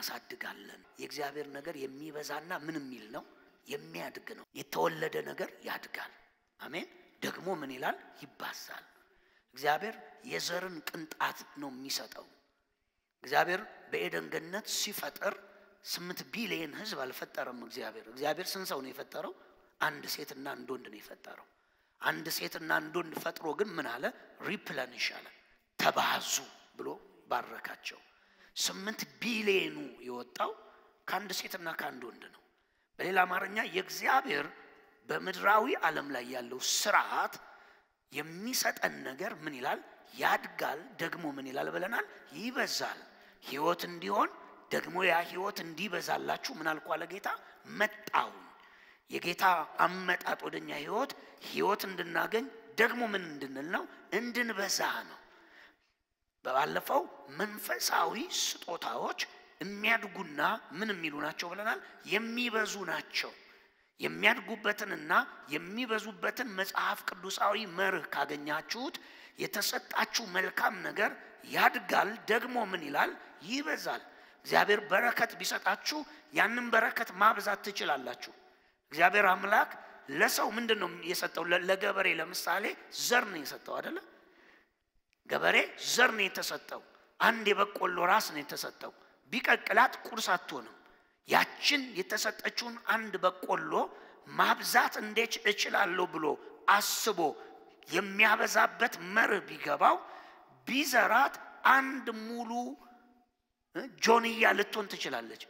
እናሳድጋለን የእግዚአብሔር ነገር የሚበዛና ምን የሚል ነው የሚያድግ ነው የተወለደ ነገር ያድጋል አሜን ደግሞ ምን ይላል ይባዛል እግዚአብሔር የዘርን ቅንጣት ነው የሚሰጠው እግዚአብሔር በኤደን ገነት ሲፈጠር 8 ቢሊዮን ህዝብ አልፈጠረም እግዚአብሔር ስንት ሰው ነው የፈጠረው አንድ ሴትና አንድ ወንድ ነው የፈጠረው አንድ ሴትና አንድ ወንድ ፈጥሮ ግን ምን አለ ሪፕለኒሽ አለ ተባዙ ብሎ ባረካቸው 8 ቢሊዮኑ የወጣው ከአንድ ሴትና ከአንድ ወንድ ነው በሌላ አማርኛ የእግዚአብሔር በምድራዊ ዓለም ላይ ያለው ስርዓት የሚሰጠን ነገር ምን ይላል ያድጋል ደግሞ ምን ይላል ብለናል ይበዛል ህይወት እንዲሆን ደግሞ ያ ህይወት እንዲበዛላችሁ ምን አልኳለ ጌታ መጣው የጌታ አመጣጥ ወደኛ ህይወት እንድናገኝ ደግሞ ምን እንድንል ነው እንድንበዛ ነው በባለፈው መንፈሳዊ ስጦታዎች የሚያድጉና ምን የሚሉ ናቸው ብለናል የሚበዙ ናቸው የሚያድጉበትንና የሚበዙበትን መጽሐፍ ቅዱሳዊ መርህ ካገኛችሁት የተሰጣችሁ መልካም ነገር ያድጋል ደግሞ ምን ይላል ይበዛል እግዚአብሔር በረከት ቢሰጣችሁ ያንን በረከት ማብዛት ትችላላችሁ እግዚአብሔር አምላክ ለሰው ምንድነው የሰጠው ለገበሬ ለምሳሌ ዘር ነው የሰጠው አይደለ ገበሬ ዘር ነው የተሰጠው አንድ የበቆሎ ራስ ነው የተሰጠው ቢቀቅላት ቁርስ አትሆንም ያችን የተሰጠችውን አንድ በቆሎ ማብዛት እንዴት እችላለሁ ብሎ አስቦ የሚያበዛበት መርህ ቢገባው ቢዘራት አንድ ሙሉ ጆንያ ልትሆን ትችላለች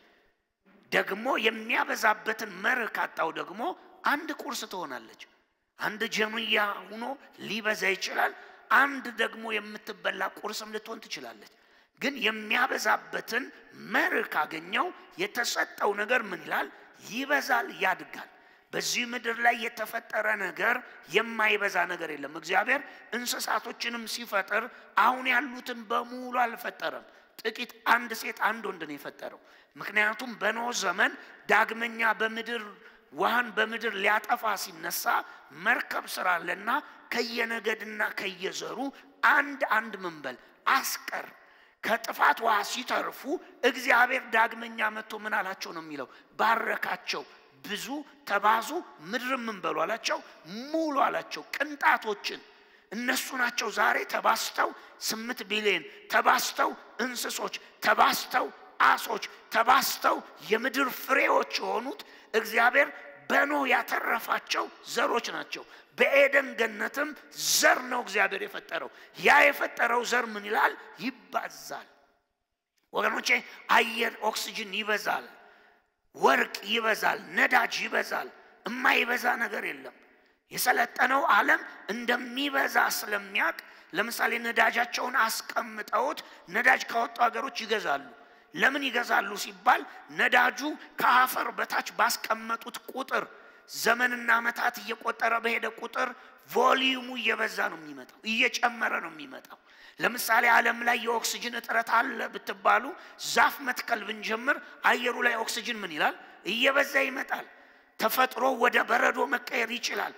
ደግሞ የሚያበዛበትን መርህ ካጣው ደግሞ አንድ ቁርስ ትሆናለች አንድ ጆንያ ሆኖ ሊበዛ ይችላል አንድ ደግሞ የምትበላ ቁርስም ልትሆን ትችላለች ግን የሚያበዛበትን መርህ ካገኘው የተሰጠው ነገር ምን ይላል ይበዛል ያድጋል በዚህ ምድር ላይ የተፈጠረ ነገር የማይበዛ ነገር የለም እግዚአብሔር እንስሳቶችንም ሲፈጥር አሁን ያሉትን በሙሉ አልፈጠረም ጥቂት አንድ ሴት አንድ ወንድ ነው የፈጠረው ምክንያቱም በኖህ ዘመን ዳግመኛ በምድር ውሃን በምድር ሊያጠፋ ሲነሳ መርከብ ስራለና ከየነገድና ከየዘሩ አንድ መንበል አስቀር ከጥፋት ውሃ ሲተርፉ እግዚአብሔር ዳግመኛ መጥቶ ምን አላቸው ነው የሚለው ባረካቸው ብዙ ተባዙ ምድርም ምን በሉ አላቸው ሙሉ አላቸው ቅንጣቶችን እነሱ ናቸው ዛሬ ተባስተው 8 ቢሊዮን ተባስተው እንስሶች ተባስተው አሶች ተባስተው የምድር ፍሬዎች ሆኑት እግዚአብሔር በኖህ ያተረፋቸው ዘሮች ናቸው በኤደን ገነትም ዘር ነው እግዚአብሔር የፈጠረው ያ የፈጠረው ዘር ምን ይላል ይባዛል ወገኖቼ አየር ኦክሲጅን ይበዛል ወርቅ ይበዛል ነዳጅ ይበዛል የማይበዛ ነገር የለም የሰለጠነው ዓለም እንደሚበዛ ስለሚያቅ ለምሳሌ ነዳጃቸውን አስቀምጠውት ነዳጅ ካወጡ ሀገሮች ይገዛሉ ለምን ይገዛሉ ሲባል ነዳጁ ከአፈር በታች ባስቀመጡት ቁጥር ዘመንና ዓመታት እየቆጠረ በሄደ ቁጥር ቮሊዩሙ እየበዛ ነው የሚመጣው እየጨመረ ነው የሚመጣው ለምሳሌ ዓለም ላይ የኦክሲጅን እጥረት አለ ብትባሉ ዛፍ መትከል ብንጀምር አየሩ ላይ ኦክሲጅን ምን ይላል እየበዛ ይመጣል ተፈጥሮ ወደ በረዶ መቀየር ይችላል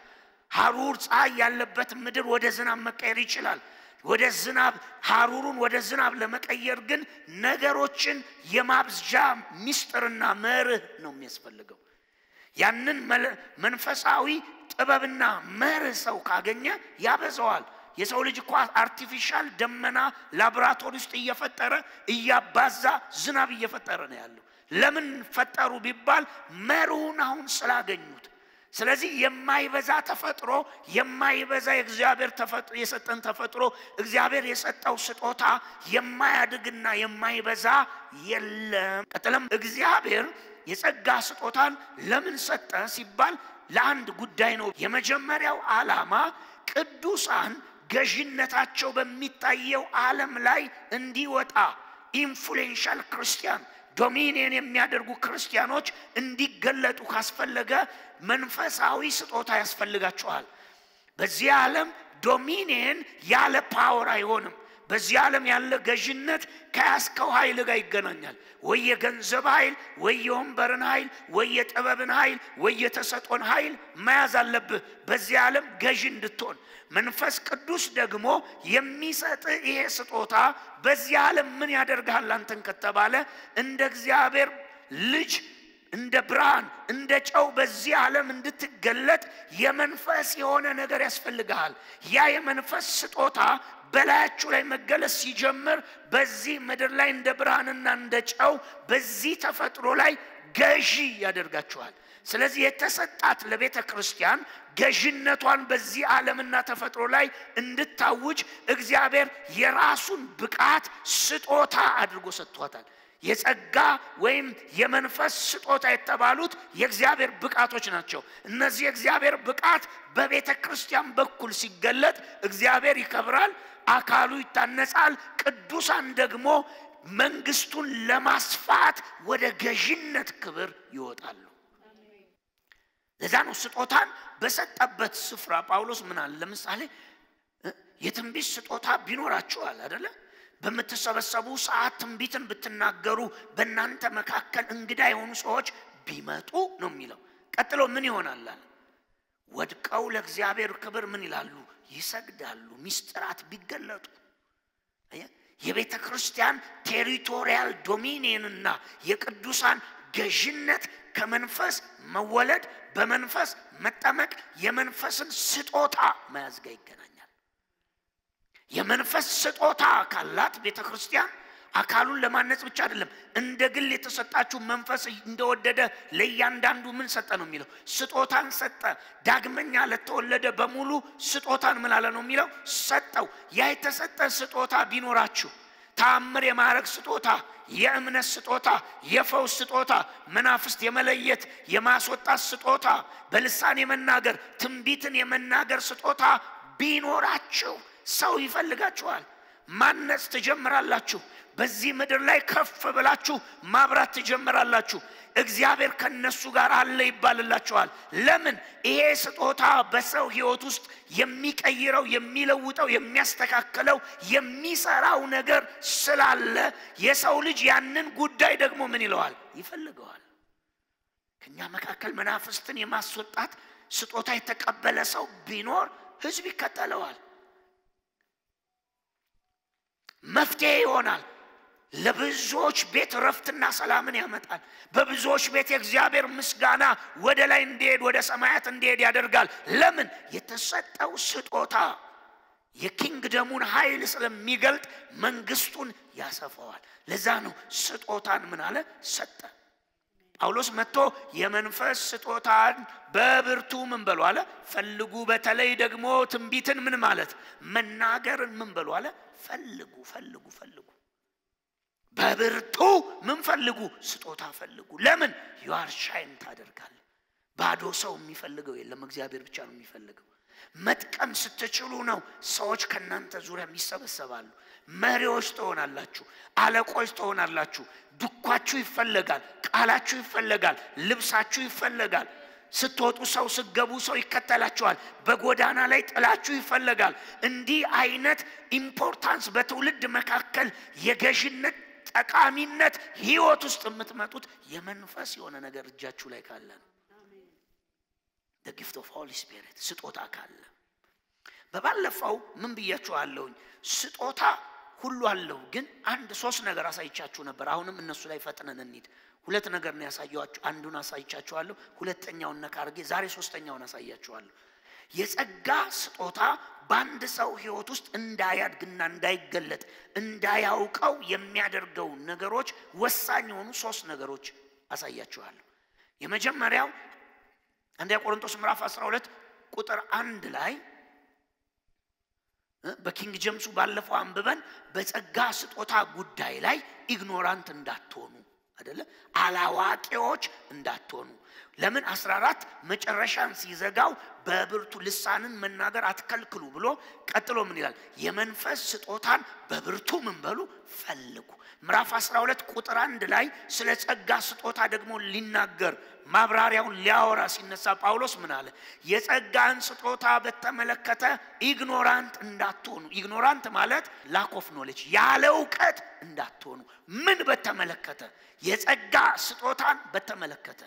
ሐሩር ፀሐይ ያለበት ምድር ወደ ዝናብ መቀየር ይችላል ወደ ዝናብ ሐሩሩን ወደ ዝናብ ለመቀየር ግን ነገሮችን የማብዣ ሚስጥርና መርህ ነው የሚያስፈልገው ያንን መንፈሳዊ ጥበብና መርህ ሰው ካገኘ ያበዛዋል የሰው ልጅ እኮ አርቲፊሻል ደመና ላብራቶሪ ውስጥ እየፈጠረ እያባዛ ዝናብ እየፈጠረ ነው ያለው ለምን ፈጠሩ ቢባል መርሁን አሁን ስላገኙት ስለዚህ የማይበዛ ተፈጥሮ የማይበዛ የእግዚአብሔር ተፈጥሮ የሰጠን ተፈጥሮ እግዚአብሔር የሰጠው ስጦታ የማያድግና የማይበዛ የለም ቀጥለም እግዚአብሔር የጸጋ ስጦታን ለምን ሰጠ ሲባል ለአንድ ጉዳይ ነው የመጀመሪያው ዓላማ ቅዱሳን ገዥነታቸው በሚታየው ዓለም ላይ እንዲወጣ ኢንፍሉዌንሻል ክርስቲያን ዶሚኒየን የሚያደርጉ ክርስቲያኖች እንዲገለጡ ካስፈለገ መንፈሳዊ ስጦታ ያስፈልጋቸዋል በዚህ ዓለም ዶሚኒየን ያለ ፓወር አይሆንም በዚህ ዓለም ያለ ገዥነት ከያዝከው ኃይል ጋር ይገናኛል። ወይ የገንዘብ ኃይል፣ ወይ የወንበርን ኃይል፣ ወይ የጥበብን ኃይል፣ ወይ የተሰጦን ኃይል መያዝ አለብህ በዚህ ዓለም ገዥ እንድትሆን። መንፈስ ቅዱስ ደግሞ የሚሰጥ ይሄ ስጦታ በዚህ ዓለም ምን ያደርጋል አንተን ከተባለ እንደ እግዚአብሔር ልጅ እንደ ብርሃን እንደ ጨው በዚህ ዓለም እንድትገለጥ የመንፈስ የሆነ ነገር ያስፈልጋል። ያ የመንፈስ ስጦታ በላያችሁ ላይ መገለጽ ሲጀምር በዚህ ምድር ላይ እንደ ብርሃንና እንደ ጨው በዚህ ተፈጥሮ ላይ ገዢ ያደርጋችኋል። ስለዚህ የተሰጣት ለቤተ ክርስቲያን ገዥነቷን በዚህ ዓለምና ተፈጥሮ ላይ እንድታውጅ እግዚአብሔር የራሱን ብቃት ስጦታ አድርጎ ሰጥቷታል። የጸጋ ወይም የመንፈስ ስጦታ የተባሉት የእግዚአብሔር ብቃቶች ናቸው። እነዚህ የእግዚአብሔር ብቃት በቤተ ክርስቲያን በኩል ሲገለጥ እግዚአብሔር ይከብራል፣ አካሉ ይታነጻል። ቅዱሳን ደግሞ መንግስቱን ለማስፋት ወደ ገዥነት ክብር ይወጣሉ። ለዛ ነው ስጦታን በሰጠበት ስፍራ ጳውሎስ ምን አለ? ለምሳሌ የትንቢት ስጦታ ቢኖራችኋል አይደለ? በመተሰበሰቡ ሰዓት ትንቢትን ብትናገሩ በእናንተ መካከል እንግዳ የሆኑ ሰዎች ቢመጡ ነው የሚለው። ቀጥሎ ምን ይሆናል? ወድቀው ለእግዚአብሔር ክብር ምን ይላሉ? ይሰግዳሉ። ሚስጥራት ቢገለጡ የቤተ ክርስቲያን ቴሪቶሪያል ዶሚኒየንና የቅዱሳን ገዥነት ከመንፈስ መወለድ በመንፈስ መጠመቅ የመንፈስን ስጦታ መያዝ ጋር ይገናኛል። የመንፈስ ስጦታ ካላት ቤተ ክርስቲያን አካሉን ለማነጽ ብቻ አይደለም፣ እንደ ግል የተሰጣችሁ መንፈስ እንደወደደ ለእያንዳንዱ ምን ሰጠ ነው የሚለው? ስጦታን ሰጠ። ዳግመኛ ለተወለደ በሙሉ ስጦታን ምን አለ ነው የሚለው? ሰጠው። ያ የተሰጠ ስጦታ ቢኖራችሁ ተአምር የማድረግ ስጦታ፣ የእምነት ስጦታ፣ የፈውስ ስጦታ፣ መናፍስት የመለየት የማስወጣት ስጦታ፣ በልሳን የመናገር ትንቢትን የመናገር ስጦታ ቢኖራችሁ ሰው ይፈልጋችኋል። ማነጽ ትጀምራላችሁ። በዚህ ምድር ላይ ከፍ ብላችሁ ማብራት ትጀምራላችሁ። እግዚአብሔር ከነሱ ጋር አለ ይባልላችኋል። ለምን? ይሄ ስጦታ በሰው ሕይወት ውስጥ የሚቀይረው የሚለውጠው የሚያስተካክለው የሚሰራው ነገር ስላለ የሰው ልጅ ያንን ጉዳይ ደግሞ ምን ይለዋል? ይፈልገዋል። ከኛ መካከል መናፍስትን የማስወጣት ስጦታ የተቀበለ ሰው ቢኖር ሕዝብ ይከተለዋል። መፍትሄ ይሆናል። ለብዙዎች ቤት ረፍትና ሰላምን ያመጣል። በብዙዎች ቤት የእግዚአብሔር ምስጋና ወደ ላይ እንዲሄድ ወደ ሰማያት እንዲሄድ ያደርጋል። ለምን? የተሰጠው ስጦታ የኪንግደሙን ኃይል ስለሚገልጥ መንግስቱን ያሰፋዋል። ለዛ ነው ስጦታን ምን አለ? ሰጠ። ጳውሎስ መጥቶ የመንፈስ ስጦታን በብርቱ ምን በሉ አለ? ፈልጉ። በተለይ ደግሞ ትንቢትን ምን ማለት መናገርን ምን በሉ አለ? ፈልጉ ፈልጉ ፈልጉ። በብርቱ ምን ፈልጉ? ስጦታ ፈልጉ። ለምን? ዩአር ሻይን ታደርጋል። ባዶ ሰው የሚፈልገው የለም፣ እግዚአብሔር ብቻ ነው የሚፈልገው። መጥቀም ስትችሉ ነው ሰዎች ከናንተ ዙሪያ ይሰበሰባሉ። መሪዎች ትሆናላችሁ፣ አለቆች ትሆናላችሁ። ዱኳችሁ ይፈለጋል፣ ቃላችሁ ይፈለጋል፣ ልብሳችሁ ይፈለጋል። ስትወጡ ሰው ስትገቡ ሰው ይከተላችኋል። በጎዳና ላይ ጥላችሁ ይፈለጋል። እንዲህ አይነት ኢምፖርታንስ በትውልድ መካከል የገዥነት ጠቃሚነት ህይወት ውስጥ የምትመጡት የመንፈስ የሆነ ነገር እጃችሁ ላይ ካለ ነው። the gift of Holy Spirit ስጦታ ካለ። በባለፈው ምን ብያችኋለሁ? ስጦታ ሁሉ አለው፣ ግን አንድ ሶስት ነገር አሳይቻችሁ ነበር። አሁንም እነሱ ላይ ፈጥነን እንሂድ። ሁለት ነገር ነው ያሳያችሁ። አንዱን አሳይቻችኋለሁ፣ ሁለተኛውን ነካርጌ ዛሬ ሶስተኛውን አሳያችኋለሁ። የጸጋ ስጦታ በአንድ ሰው ህይወት ውስጥ እንዳያድግና እንዳይገለጥ እንዳያውቀው የሚያደርገው ነገሮች ወሳኝ የሆኑ ሶስት ነገሮች አሳያችኋለሁ። የመጀመሪያው አንደኛ ቆሮንቶስ ምዕራፍ 12 ቁጥር 1 ላይ በኪንግ ጄምሱ ባለፈው አንብበን በጸጋ ስጦታ ጉዳይ ላይ ኢግኖራንት እንዳትሆኑ አይደለ? አላዋቂዎች እንዳትሆኑ። ለምን 14 መጨረሻን ሲዘጋው በብርቱ ልሳንን መናገር አትከልክሉ ብሎ ቀጥሎ ምን ይላል? የመንፈስ ስጦታን በብርቱ ምን በሉ ፈልጉ። ምዕራፍ 12 ቁጥር 1 ላይ ስለ ጸጋ ስጦታ ደግሞ ሊናገር ማብራሪያውን ሊያወራ ሲነሳ ጳውሎስ ምን አለ? የጸጋን ስጦታ በተመለከተ ኢግኖራንት እንዳትሆኑ። ኢግኖራንት ማለት ላክ ኦፍ ኖሌጅ፣ ያለ ዕውቀት እንዳትሆኑ። ምን በተመለከተ? የጸጋ ስጦታን በተመለከተ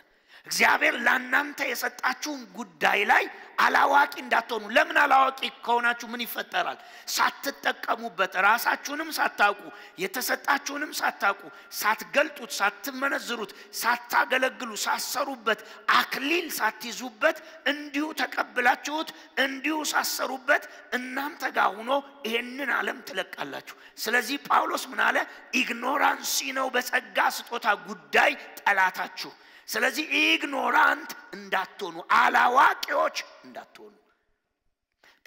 እግዚአብሔር ለእናንተ የሰጣችሁን ጉዳይ ላይ አላዋቂ እንዳትሆኑ። ለምን አላዋቂ ከሆናችሁ ምን ይፈጠራል? ሳትጠቀሙበት፣ ራሳችሁንም ሳታውቁ፣ የተሰጣችሁንም ሳታውቁ፣ ሳትገልጡት፣ ሳትመነዝሩት፣ ሳታገለግሉ፣ ሳሰሩበት፣ አክሊል ሳትይዙበት፣ እንዲሁ ተቀብላችሁት እንዲሁ ሳሰሩበት እናንተ ጋር ሆኖ ይሄንን ዓለም ትለቃላችሁ። ስለዚህ ጳውሎስ ምን አለ? ኢግኖራንሲ ነው በጸጋ ስጦታ ጉዳይ ጠላታችሁ። ስለዚህ ኢግኖራንት እንዳትሆኑ፣ አላዋቂዎች እንዳትሆኑ።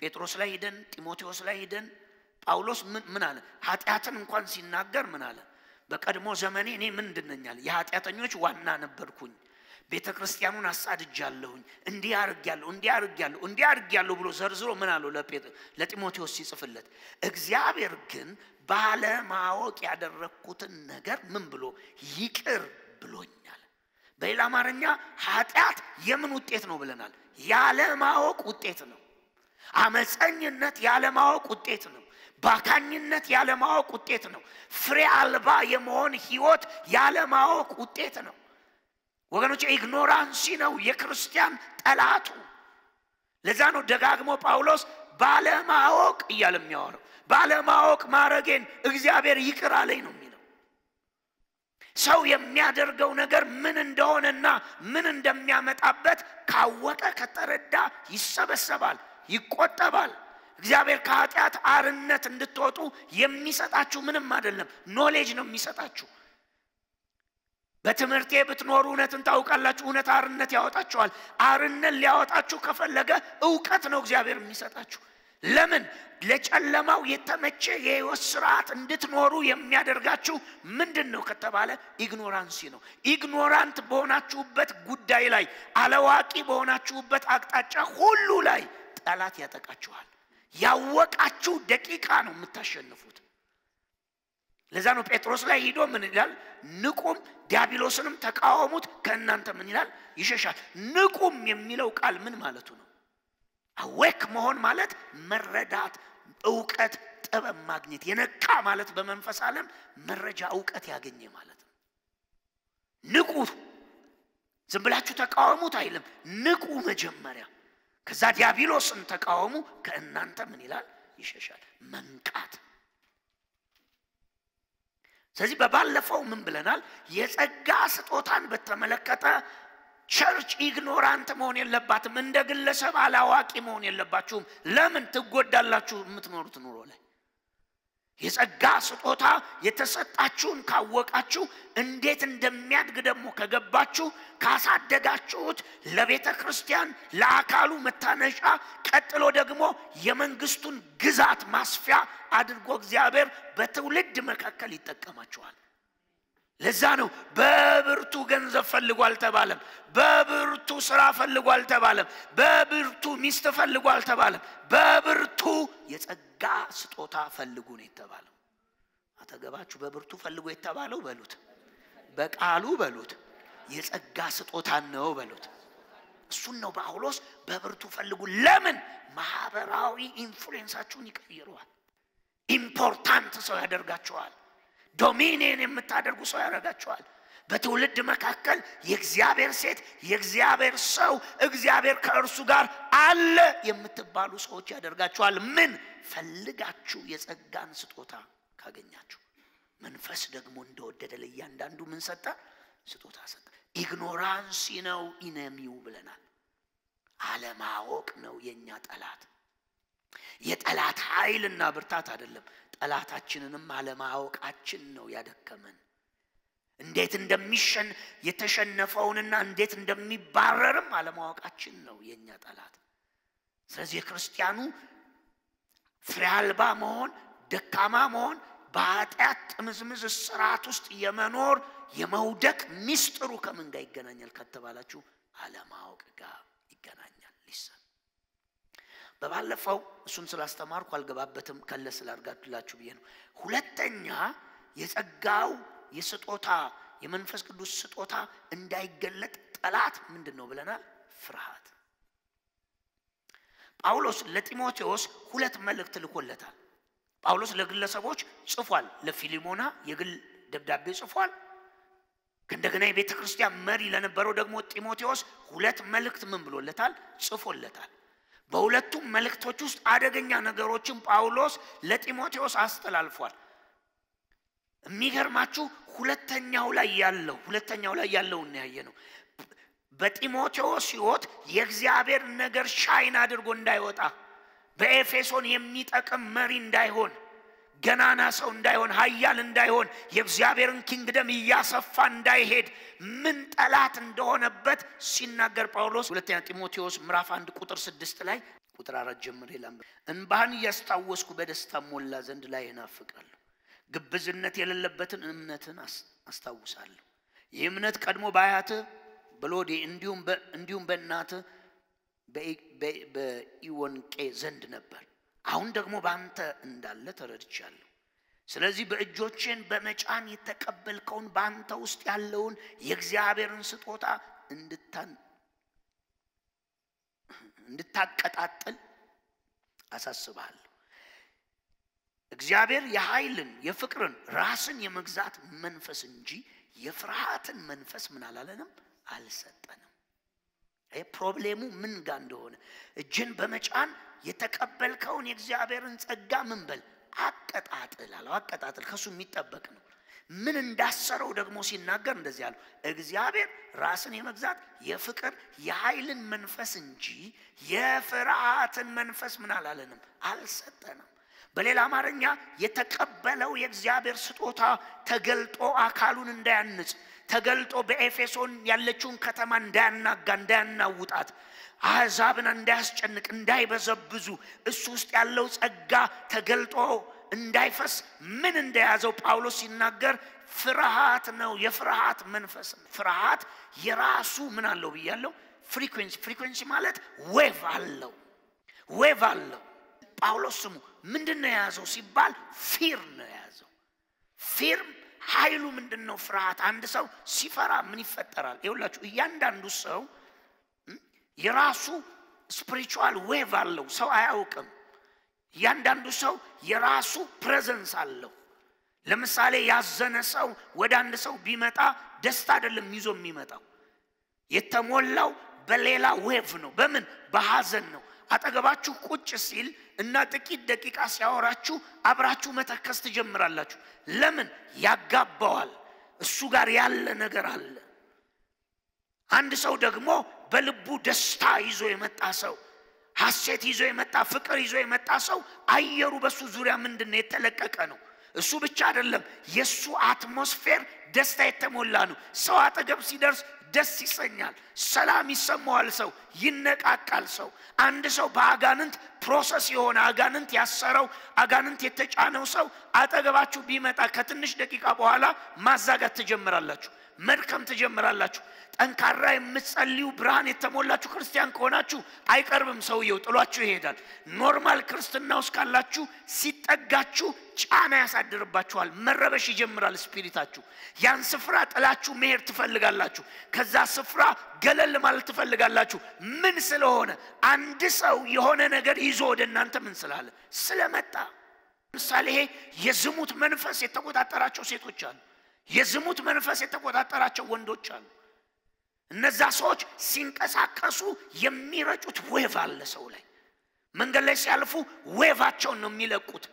ጴጥሮስ ላይ ሄደን ጢሞቴዎስ ላይ ሄደን ጳውሎስ ምን አለ? ኃጢአትን እንኳን ሲናገር ምን አለ? በቀድሞ ዘመኔ እኔ ምንድነኛል? የኃጢአተኞች ዋና ነበርኩኝ፣ ቤተክርስቲያኑን አሳድጃለሁኝ፣ እንዲህ አርጋለሁ ብሎ ዘርዝሮ ምን አለው ለጢሞቴዎስ ሲጽፍለት? እግዚአብሔር ግን ባለማወቅ ያደረኩትን ነገር ምን ብሎ ይቅር ብሎኛል። በሌላ አማርኛ ኃጢአት የምን ውጤት ነው ብለናል? ያለማወቅ ውጤት ነው። አመፀኝነት ያለማወቅ ውጤት ነው። ባካኝነት ያለማወቅ ውጤት ነው። ፍሬ አልባ የመሆን ህይወት ያለማወቅ ውጤት ነው። ወገኖች ኢግኖራንሲ ነው የክርስቲያን ጠላቱ። ለዛ ነው ደጋግሞ ጳውሎስ ባለማወቅ እያለ የሚያወራው። ባለማወቅ ማረጌን እግዚአብሔር ይቅር አለኝ ነው የሚለው። ሰው የሚያደርገው ነገር ምን እንደሆነና ምን እንደሚያመጣበት ካወቀ ከተረዳ ይሰበሰባል፣ ይቆጠባል። እግዚአብሔር ከኃጢአት አርነት እንድትወጡ የሚሰጣችሁ ምንም አይደለም፣ ኖሌጅ ነው የሚሰጣችሁ። በትምህርቴ ብትኖሩ እውነትን ታውቃላችሁ፣ እውነት አርነት ያወጣችኋል። አርነት ሊያወጣችሁ ከፈለገ ዕውቀት ነው እግዚአብሔር የሚሰጣችሁ። ለምን? ለጨለማው የተመቸ የህይወት ስርዓት እንድትኖሩ የሚያደርጋችሁ ምንድነው ከተባለ ኢግኖራንሲ ነው። ኢግኖራንት በሆናችሁበት ጉዳይ ላይ፣ አለዋቂ በሆናችሁበት አቅጣጫ ሁሉ ላይ ጠላት ያጠቃችኋል። ያወቃችሁ ደቂቃ ነው የምታሸንፉት። ለዛ ነው ጴጥሮስ ላይ ሄዶ ምን ይላል? ንቁም ዲያብሎስንም ተቃወሙት ከእናንተ ምን ይላል? ይሸሻል። ንቁም የሚለው ቃል ምን ማለቱ ነው? አዌክ መሆን ማለት መረዳት፣ ዕውቀት፣ ጥበብ ማግኘት። የነቃ ማለት በመንፈስ ዓለም መረጃ፣ ዕውቀት ያገኘ ማለት ነው። ንቁ፣ ዝም ብላችሁ ተቃወሙት አይልም። ንቁ መጀመሪያ፣ ከዛ ዲያብሎስን ተቃወሙ ከእናንተ ምን ይላል? ይሸሻል። መንቃት። ስለዚህ በባለፈው ምን ብለናል? የጸጋ ስጦታን በተመለከተ ቸርች ኢግኖራንት መሆን የለባትም። እንደ ግለሰብ አላዋቂ መሆን የለባችሁም። ለምን? ትጎዳላችሁ የምትኖሩት ኑሮ ላይ። የጸጋ ስጦታ የተሰጣችሁን ካወቃችሁ፣ እንዴት እንደሚያድግ ደግሞ ከገባችሁ፣ ካሳደጋችሁት ለቤተ ክርስቲያን ለአካሉ መታነሻ፣ ቀጥሎ ደግሞ የመንግስቱን ግዛት ማስፊያ አድርጎ እግዚአብሔር በትውልድ መካከል ይጠቀማችኋል። ለዛ ነው በብርቱ ገንዘብ ፈልጉ አልተባለም፣ በብርቱ ስራ ፈልጉ አልተባለም፣ በብርቱ ሚስት ፈልጉ አልተባለም። በብርቱ የጸጋ ስጦታ ፈልጉ ነው የተባለው። አተገባችሁ በብርቱ ፈልጉ የተባለው በሉት፣ በቃሉ በሉት፣ የጸጋ ስጦታ ነው በሉት። እሱን ነው ጳውሎስ በብርቱ ፈልጉ። ለምን? ማህበራዊ ኢንፍሉዌንሳችሁን ይቀይረዋል። ኢምፖርታንት ሰው ያደርጋችኋል። ዶሚኒየን የምታደርጉ ሰው ያደርጋችኋል። በትውልድ መካከል የእግዚአብሔር ሴት፣ የእግዚአብሔር ሰው፣ እግዚአብሔር ከእርሱ ጋር አለ የምትባሉ ሰዎች ያደርጋችኋል። ምን? ፈልጋችሁ የጸጋን ስጦታ ካገኛችሁ። መንፈስ ደግሞ እንደወደደ ለእያንዳንዱ ምን ሰጠ? ስጦታ ሰጠ። ኢግኖራንሲ ነው ኢነሚው ብለናል። አለማወቅ ነው የኛ ጠላት። የጠላት ኃይልና ብርታት አይደለም፣ ጠላታችንንም አለማወቃችን ነው ያደከመን። እንዴት እንደሚሸን የተሸነፈውንና እንዴት እንደሚባረርም አለማወቃችን ነው የኛ ጠላት። ስለዚህ ክርስቲያኑ ፍሬ አልባ መሆን፣ ደካማ መሆን፣ በኃጢአት ጥምዝምዝ ስርዓት ውስጥ የመኖር የመውደቅ ሚስጥሩ ከምን ጋር ይገናኛል ከተባላችሁ አለማወቅ ጋር ይገናኛል። ሊሰን በባለፈው እሱን ስላስተማርኩ አልገባበትም ከለስ ላርጋላችሁ ብዬ ነው። ሁለተኛ የጸጋው የስጦታ የመንፈስ ቅዱስ ስጦታ እንዳይገለጥ ጠላት ምንድነው ብለናል? ፍርሃት። ጳውሎስ ለጢሞቴዎስ ሁለት መልእክት ልኮለታል። ጳውሎስ ለግለሰቦች ጽፏል። ለፊሊሞና የግል ደብዳቤ ጽፏል። ከእንደገና የቤተ ክርስቲያን መሪ ለነበረው ደግሞ ጢሞቴዎስ ሁለት መልእክት ምን ብሎለታል? ጽፎለታል። በሁለቱም መልእክቶች ውስጥ አደገኛ ነገሮችን ጳውሎስ ለጢሞቴዎስ አስተላልፏል። የሚገርማችሁ ሁለተኛው ላይ ያለው ነው። በጢሞቴዎስ ሕይወት የእግዚአብሔር ነገር ሻይን አድርጎ እንዳይወጣ፣ በኤፌሶን የሚጠቅም መሪ እንዳይሆን፣ ገናና ሰው እንዳይሆን፣ ኃያል እንዳይሆን፣ የእግዚአብሔርን ኪንግደም እያሰፋ እንዳይሄድ ምን ጠላት እንደሆነበት ሲናገር ጳውሎስ ሁለተኛ ጢሞቴዎስ ምዕራፍ 1 ቁጥር 6 ላይ ቁጥር 4 ጀምሮ ይላል እንባህን እያስታወስኩ በደስታ ሞላ ዘንድ ላይ እናፍቃለሁ። ግብዝነት የሌለበትን እምነትን አስታውሳለሁ። ይህ እምነት ቀድሞ በአያትህ በሎዴ እንዲሁም በእናትህ በኢወንቄ ዘንድ ነበር፣ አሁን ደግሞ በአንተ እንዳለ ተረድቻለሁ። ስለዚህ በእጆቼን በመጫን የተቀበልከውን በአንተ ውስጥ ያለውን የእግዚአብሔርን ስጦታ እንድታቀጣጥል አሳስብሃለሁ። እግዚአብሔር የኃይልን የፍቅርን ራስን የመግዛት መንፈስ እንጂ የፍርሃትን መንፈስ ምን አላለንም አልሰጠንም። ይሄ ፕሮብሌሙ ምን ጋር እንደሆነ እጅን በመጫን የተቀበልከውን የእግዚአብሔርን ጸጋ ምን በል አቀጣጥል አለው። አቀጣጥል ከሱ የሚጠበቅ ነው። ምን እንዳሰረው ደግሞ ሲናገር እንደዚህ አለው፣ እግዚአብሔር ራስን የመግዛት የፍቅር የኃይልን መንፈስ እንጂ የፍርሃትን መንፈስ ምን አላለንም አልሰጠንም። በሌላ አማርኛ የተቀበለው የእግዚአብሔር ስጦታ ተገልጦ አካሉን እንዳያንጽ፣ ተገልጦ በኤፌሶን ያለችውን ከተማ እንዳያናጋ እንዳያናውጣት፣ አሕዛብን እንዳያስጨንቅ እንዳይበዘብዙ፣ እሱ ውስጥ ያለው ጸጋ ተገልጦ እንዳይፈስ ምን እንደያዘው ጳውሎስ ሲናገር ፍርሃት ነው። የፍርሃት መንፈስ ነው። ፍርሃት የራሱ ምን አለው ብያለሁ? ፍሪኩዌንሲ ማለት ዌቭ አለው። ጳውሎስ ስሙ ምንድነው የያዘው ሲባል ፊር ነው የያዘው። ፊር ኃይሉ ምንድነው? ፍርሃት። አንድ ሰው ሲፈራ ምን ይፈጠራል? ይኸውላችሁ እያንዳንዱ ሰው የራሱ ስፒሪቹዋል ዌቭ አለው። ሰው አያውቅም። እያንዳንዱ ሰው የራሱ ፕሬዘንስ አለው። ለምሳሌ ያዘነ ሰው ወደ አንድ ሰው ቢመጣ ደስታ አይደለም ይዞ የሚመጣው፣ የተሞላው በሌላ ዌቭ ነው። በምን? በሐዘን ነው። አጠገባችሁ ቁጭ ሲል እና ጥቂት ደቂቃ ሲያወራችሁ አብራችሁ መተከስ ትጀምራላችሁ። ለምን? ያጋባዋል። እሱ ጋር ያለ ነገር አለ። አንድ ሰው ደግሞ በልቡ ደስታ ይዞ የመጣ ሰው፣ ሐሴት ይዞ የመጣ ፍቅር ይዞ የመጣ ሰው አየሩ በሱ ዙሪያ ምንድነው? የተለቀቀ ነው። እሱ ብቻ አይደለም፣ የሱ አትሞስፌር ደስታ የተሞላ ነው። ሰው አጠገብ ሲደርስ ደስ ይሰኛል፣ ሰላም ይሰማዋል፣ ሰው ይነቃቃል። ሰው አንድ ሰው በአጋንንት ፕሮሰስ የሆነ አጋንንት ያሰረው አጋንንት የተጫነው ሰው አጠገባችሁ ቢመጣ ከትንሽ ደቂቃ በኋላ ማዛጋት ትጀምራላችሁ፣ መድከም ትጀምራላችሁ። ጠንካራ የምትጸልዩ ብርሃን የተሞላችሁ ክርስቲያን ከሆናችሁ አይቀርብም፣ ሰውየው ጥሏችሁ ይሄዳል። ኖርማል ክርስትና ውስጥ ካላችሁ ሲጠጋችሁ ጫና ያሳድርባችኋል፣ መረበሽ ይጀምራል ስፒሪታችሁ። ያን ስፍራ ጥላችሁ መሄድ ትፈልጋላችሁ፣ ከዛ ስፍራ ገለል ማለት ትፈልጋላችሁ። ምን ስለሆነ? አንድ ሰው የሆነ ነገር ይዞ ወደ እናንተ ምን ስላለ ስለመጣ። ምሳሌ ይሄ የዝሙት መንፈስ የተቆጣጠራቸው ሴቶች አሉ፣ የዝሙት መንፈስ የተቆጣጠራቸው ወንዶች አሉ። እነዛ ሰዎች ሲንቀሳቀሱ የሚረጩት ዌቭ አለ ሰው ላይ። መንገድ ላይ ሲያልፉ ዌቫቸውን ነው የሚለቁት።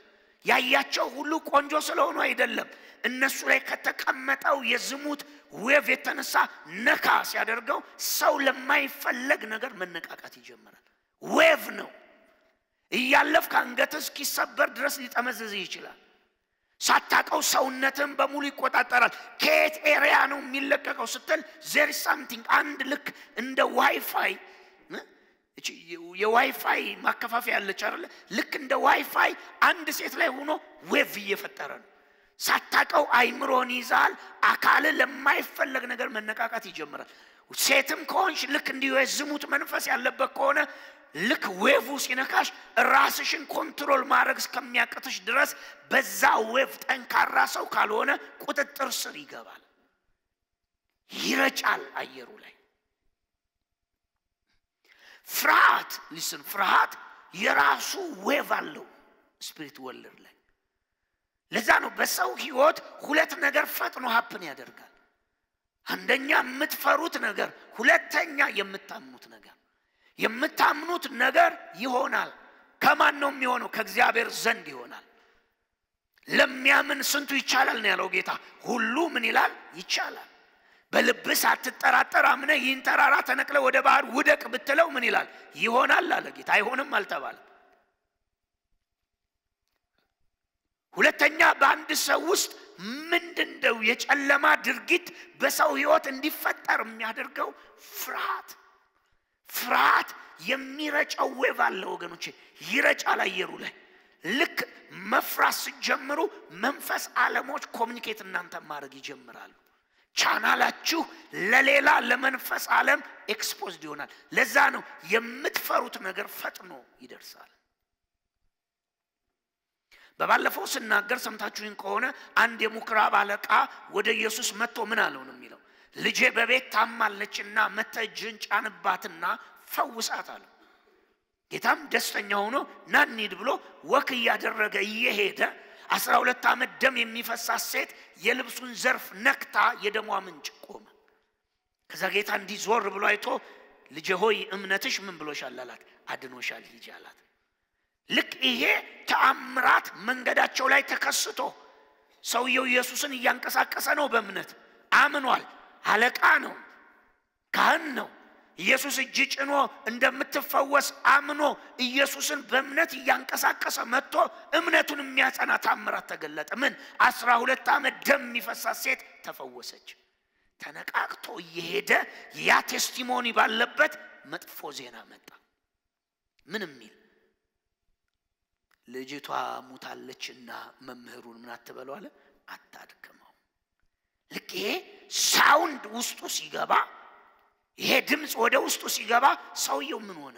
ያያቸው ሁሉ ቆንጆ ስለሆኑ አይደለም፣ እነሱ ላይ ከተቀመጠው የዝሙት ዌቭ የተነሳ ነካ ሲያደርገው ሰው ለማይፈለግ ነገር መነቃቃት ይጀምራል። ዌቭ ነው። እያለፍ ከአንገት እስኪሰበር ድረስ ሊጠመዘዝ ይችላል። ሳታቀው ሰውነትን በሙሉ ይቆጣጠራል። ከየት ኤሪያ ነው የሚለቀቀው ስትል there is something አንድ ልክ እንደ ዋይፋይ የዋይፋይ ማከፋፈያ አለች አይደል? ልክ እንደ ዋይፋይ አንድ ሴት ላይ ሆኖ ዌቭ እየፈጠረ ነው። ሳታቀው አይምሮን ይዛል። አካል ለማይፈለግ ነገር መነቃቃት ይጀምራል። ሴትም ከሆንሽ ልክ እንዲሁ የዝሙት መንፈስ ያለበት ከሆነ ልክ ዌቭ ሲነካሽ ራስሽን ኮንትሮል ማድረግ እስከሚያቅትሽ ድረስ በዛ ዌቭ ጠንካራ ሰው ካልሆነ ቁጥጥር ስር ይገባል፣ ይረጫል አየሩ ላይ። ፍርሃት የራሱ ዌቭ አለው ስፒሪት ወርልድ ላይ። ለዛ ነው በሰው ህይወት ሁለት ነገር ፈጥኖ ሀፕን ያደርጋል። አንደኛ የምትፈሩት ነገር፣ ሁለተኛ የምታምኑት ነገር። የምታምኑት ነገር ይሆናል። ከማን ነው የሚሆነው? ከእግዚአብሔር ዘንድ ይሆናል። ለሚያምን ስንቱ ይቻላል ነው ያለው ጌታ። ሁሉ ምን ይላል? ይቻላል። በልብስ አትጠራጠር፣ አምነ ይህን ተራራ ተነቅለ ወደ ባህር ውደቅ ብትለው ምን ይላል? ይሆናል አለ ጌታ። አይሆንም አልተባለም። ሁለተኛ በአንድ ሰው ውስጥ ምንድነው የጨለማ ድርጊት በሰው ህይወት እንዲፈጠር የሚያደርገው? ፍርሃት የሚረጨው ዌቭ አለ ወገኖቼ፣ ይረጫል አየሩ ላይ። ልክ መፍራት ሲጀምሩ መንፈስ ዓለሞች ኮሙኒኬት እናንተ ማድረግ ይጀምራሉ። ቻናላችሁ ለሌላ ለመንፈስ ዓለም ኤክስፖዝድ ይሆናል። ለዛ ነው የምትፈሩት ነገር ፈጥኖ ይደርሳል። በባለፈው ስናገር ሰምታችሁኝ ከሆነ አንድ የምኩራብ አለቃ ወደ ኢየሱስ መጥቶ ምን አለው ነው የሚለው? ልጄ በቤት ታማለችና መጥተህ እጅህን ጫንባትና ፈውሳት አለው። ጌታም ደስተኛ ሆኖ ና እንሂድ ብሎ ወክ እያደረገ እየሄደ 12 ዓመት ደም የሚፈሳት ሴት የልብሱን ዘርፍ ነክታ የደሟ ምንጭ ቆመ። ከዛ ጌታ እንዲህ ዞር ብሎ አይቶ ልጄ ሆይ እምነትሽ ምን ብሎሻል አላት። አድኖሻል ሂጂ አላት። ልክ ይሄ ተአምራት መንገዳቸው ላይ ተከስቶ ሰውየው ኢየሱስን እያንቀሳቀሰ ነው። በእምነት አምኗል። አለቃ ነው፣ ካህን ነው። ኢየሱስ እጅ ጭኖ እንደምትፈወስ አምኖ ኢየሱስን በእምነት እያንቀሳቀሰ መጥቶ እምነቱን የሚያጸና ተአምራት ተገለጠ። ምን 12 ዓመት ደም የሚፈሳት ሴት ተፈወሰች። ተነቃቅቶ እየሄደ ያ ቴስቲሞኒ ባለበት መጥፎ ዜና መጣ። ምን የሚል? ልጅቷ ሙታለችና መምህሩን ምን አትበለው አለ፣ አታድክመው። ልክ ይሄ ሳውንድ ውስጡ ሲገባ፣ ይሄ ድምጽ ወደ ውስጡ ሲገባ ሰውየው ምን ሆነ?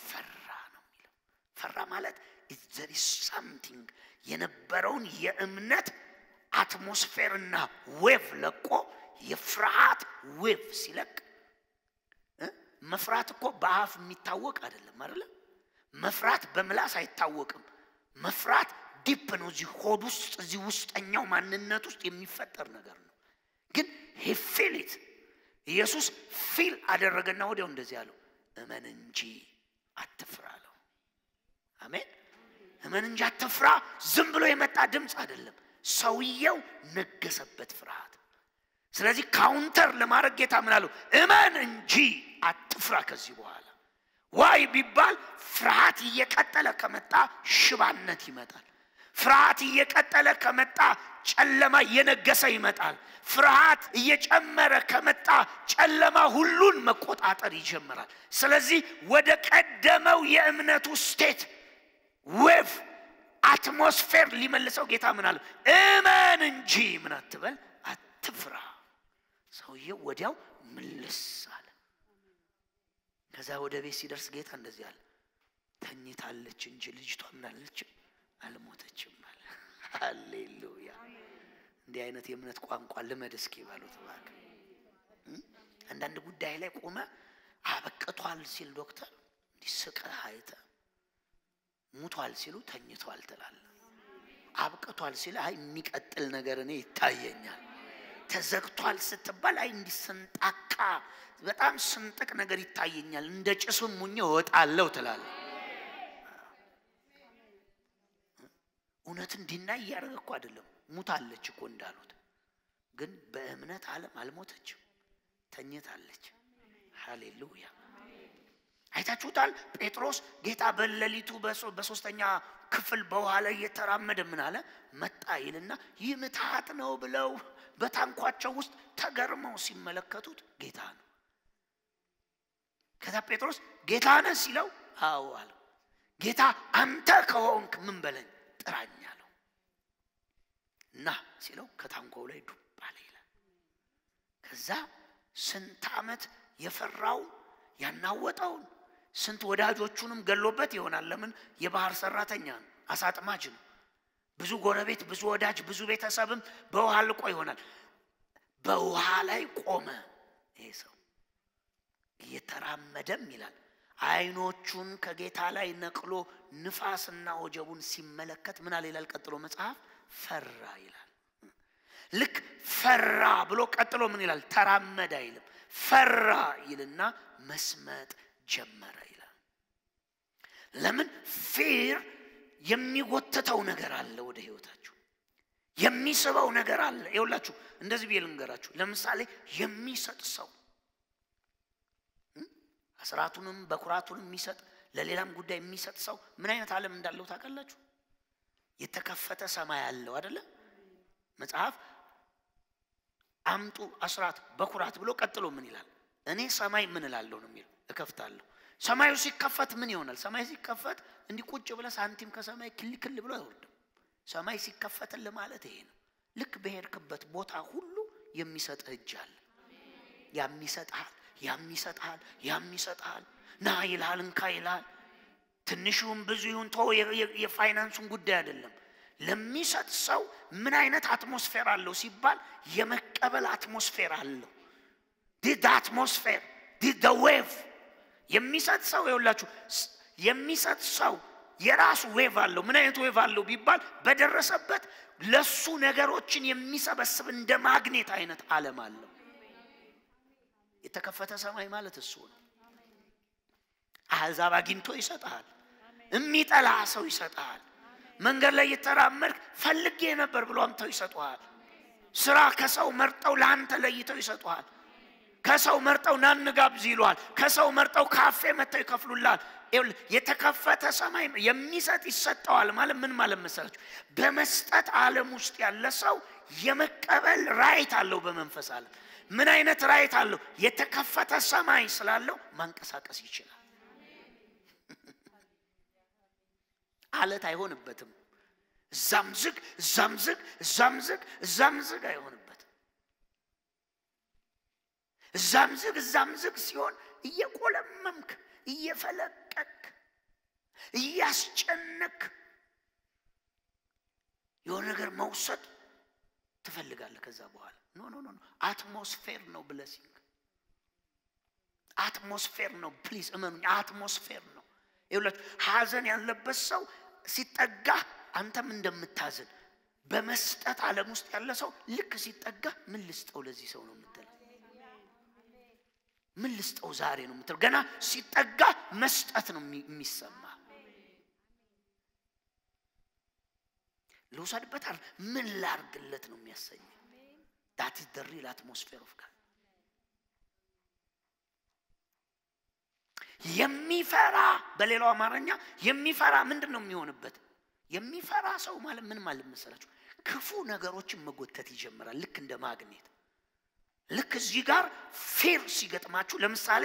ፈራ ነው የሚለው። ፈራ ማለት there is something የነበረውን የእምነት አትሞስፌርና ዌቭ ለቆ የፍርሃት ዌቭ ሲለቅ። መፍራት እኮ በአፍ የሚታወቅ አይደለም አይደል? መፍራት በምላስ አይታወቅም። መፍራት ዲፕ ነው፣ እዚህ ሆድ ውስጥ እዚህ ውስጠኛው ማንነት ውስጥ የሚፈጠር ነገር ነው። ግን he feel it። ኢየሱስ ፊል አደረገና ወዲያው እንደዚህ አለው፣ እመን እንጂ አትፍራ አለው። አሜን። እመን እንጂ አትፍራ ዝም ብሎ የመጣ ድምጽ አይደለም። ሰውየው ነገሰበት ፍርሃት። ስለዚህ ካውንተር ለማድረግ ጌታ ምን አለው? እመን እንጂ አትፍራ ከዚህ በኋላ። ዋይ ቢባል ፍርሃት እየቀጠለ ከመጣ ሽባነት ይመጣል። ፍርሃት እየቀጠለ ከመጣ ጨለማ እየነገሰ ይመጣል። ፍርሃት እየጨመረ ከመጣ ጨለማ ሁሉን መቆጣጠር ይጀምራል። ስለዚህ ወደ ቀደመው የእምነቱ ስቴት ዌቭ አትሞስፌር ሊመልሰው ጌታ ምን አለ? እመን እንጂ ምን አትበል፣ አትፍራ። ሰውየው ወዲያው ምልስ አለ። ከዛ ወደ ቤት ሲደርስ ጌታ እንደዚህ አለ፣ ተኝታለች እንጂ ልጅቷ ምን አለችም? አልሞተችም አለ። ሃሌሉያ። እንዲህ አይነት የእምነት ቋንቋ ልመድ እስኪ ባሉት ባክ። አንዳንድ ጉዳይ ላይ ቆመ አበቅቷል ሲል ዶክተር እንዲስቀህ አይተ፣ ሙቷል ሲሉ ተኝቷል ትላለህ። አብቅቷል ሲል አይ የሚቀጥል ነገር እኔ ይታየኛል። ተዘግቷል ስትባል አይ እንዲሰንጣቃ በጣም ስንጥቅ ነገር ይታየኛል፣ እንደ ጭሱም ሙኝ ወጣለው ትላለህ። እውነትን ዲናይ ያደረገ እኮ አይደለም፣ ሙታለች እኮ እንዳሉት፣ ግን በእምነት ዓለም አልሞተችም፣ ተኝታለች። ሃሌሉያ። አይታችሁታል። ጴጥሮስ ጌታ በሌሊቱ በሶስተኛ ክፍል በውሃ ላይ እየተራመደ ምን አለ? መጣ ይልና ይህ ምትሃት ነው ብለው በታንኳቸው ውስጥ ተገርመው ሲመለከቱት ጌታ ነው። ከዛ ጴጥሮስ ጌታ ነህ ሲለው አዎ አለው። ጌታ አንተ ከሆንክ ምን በለኝ ጥራኝ አለው። እና ሲለው ከታንኳው ላይ ዱብ አለ ይላል። ከዛ ስንት ዓመት የፈራው ያናወጣው ስንት ወዳጆቹንም ገሎበት ይሆናል። ለምን? የባህር ሰራተኛ ነው፣ አሳ አጥማጅ ነው። ብዙ ጎረቤት፣ ብዙ ወዳጅ፣ ብዙ ቤተሰብም በውሃ ልቆ ይሆናል። በውሃ ላይ ቆመ ይሄ ሰው እየተራመደም ይላል። አይኖቹን ከጌታ ላይ ነቅሎ ንፋስና ወጀቡን ሲመለከት ምን አለ ይላል ቀጥሎ መጽሐፍ? ፈራ ይላል። ልክ ፈራ ብሎ ቀጥሎ ምን ይላል? ተራመደ አይልም፣ ፈራ ይልና መስመጥ ጀመረ ይላል። ለምን? ፊር የሚጎተተው ነገር አለ ወደ ህይወታችሁ፣ የሚስበው ነገር አለ። ይኸውላችሁ እንደዚህ ብዬ ልንገራችሁ። ለምሳሌ የሚሰጥ ሰው አስራቱንም በኩራቱንም የሚሰጥ ለሌላም ጉዳይ የሚሰጥ ሰው ምን አይነት ዓለም እንዳለው ታውቃላችሁ? የተከፈተ ሰማይ አለው አይደለ? መጽሐፍ አምጡ አስራት በኩራት ብሎ ቀጥሎ ምን ይላል? እኔ ሰማይ ምን እላለሁ ነው የሚለው፣ እከፍታለሁ። ሰማዩ ሲከፈት ምን ይሆናል? ሰማይ ሲከፈት እንዲህ ቁጭ ብለ ሳንቲም ከሰማይ ክልክል ብሎ አይወርድም። ሰማይ ሲከፈትልህ ማለት ይሄ ነው። ልክ በሄድክበት ቦታ ሁሉ የሚሰጥ እጅ አለ። ያሚሰጣል ያሚሰጣል ያሚሰጣል ና ይልሃል፣ እንካ ይልሃል። ትንሹም ብዙ ይሁን ተው፣ የፋይናንሱን ጉዳይ አይደለም። ለሚሰጥ ሰው ምን አይነት አትሞስፌር አለው ሲባል የመቀበል አትሞስፌር አለው። ዲድ አትሞስፌር ዲድ the wave የሚሰጥ ሰው ይኸውላችሁ፣ የሚሰጥ ሰው የራሱ ዌቭ አለው። ምን አይነት ዌቭ አለው ቢባል በደረሰበት ለሱ ነገሮችን የሚሰበስብ እንደ ማግኔት አይነት ዓለም አለው። የተከፈተ ሰማይ ማለት እሱ ነው። አሕዛብ አግኝቶ ይሰጣል። የሚጠላ ሰው ይሰጣል። መንገድ ላይ የተራመድክ ፈልጌ ነበር ብሎ አምተው ይሰጣል። ስራ ከሰው መርጠው ላንተ ለይተው ይሰጣል። ከሰው መርጠው ናንጋብዝ ይሏል። ከሰው መርጠው ካፌ መተው ይከፍሉላል። የተከፈተ ሰማይ የሚሰጥ ይሰጣዋል ማለት ምን ማለት መሰላችሁ? በመስጠት ዓለም ውስጥ ያለ ሰው የመቀበል ራይት አለው። በመንፈስ ዓለም ምን አይነት ራይት አለው? የተከፈተ ሰማይ ስላለው ማንቀሳቀስ ይችላል። አለት አይሆንበትም። ዛምዝግ ዛምዝግ ዛምዝግ ዛምዝግ አይሆንበትም። ዛምዝግ ዛምዝግ ሲሆን እየቆለመምክ እየፈለቀክ እያስጨነክ የሆነ ነገር መውሰድ ትፈልጋለህ። ከዛ በኋላ ኖ ኖ ኖ አትሞስፌር ነው ብለሲንግ፣ አትሞስፌር ነው። ፕሊዝ እመኑኝ፣ አትሞስፌር ነው። ይኸውላችሁ ሐዘን ያለበት ሰው ሲጠጋ አንተም እንደምታዝን በመስጠት ዓለም ውስጥ ያለ ሰው ልክ ሲጠጋ ምን ልስጠው ለዚህ ሰው ነው የምትለው፣ ምን ልስጠው ዛሬ ነው የምትለው። ገና ሲጠጋ መስጠት ነው የሚሰማ። ልውሰድበት አይደል ምን ላርግለት ነው የሚያሰኘው። that is the real atmosphere of God። የሚፈራ በሌላው አማርኛ የሚፈራ ምንድነው የሚሆንበት? የሚፈራ ሰው ማለት ምን ማለት መሰላችሁ? ክፉ ነገሮችን መጎተት ይጀምራል። ልክ እንደ ማግኔት። ልክ እዚህ ጋር ፌር ሲገጥማችሁ፣ ለምሳሌ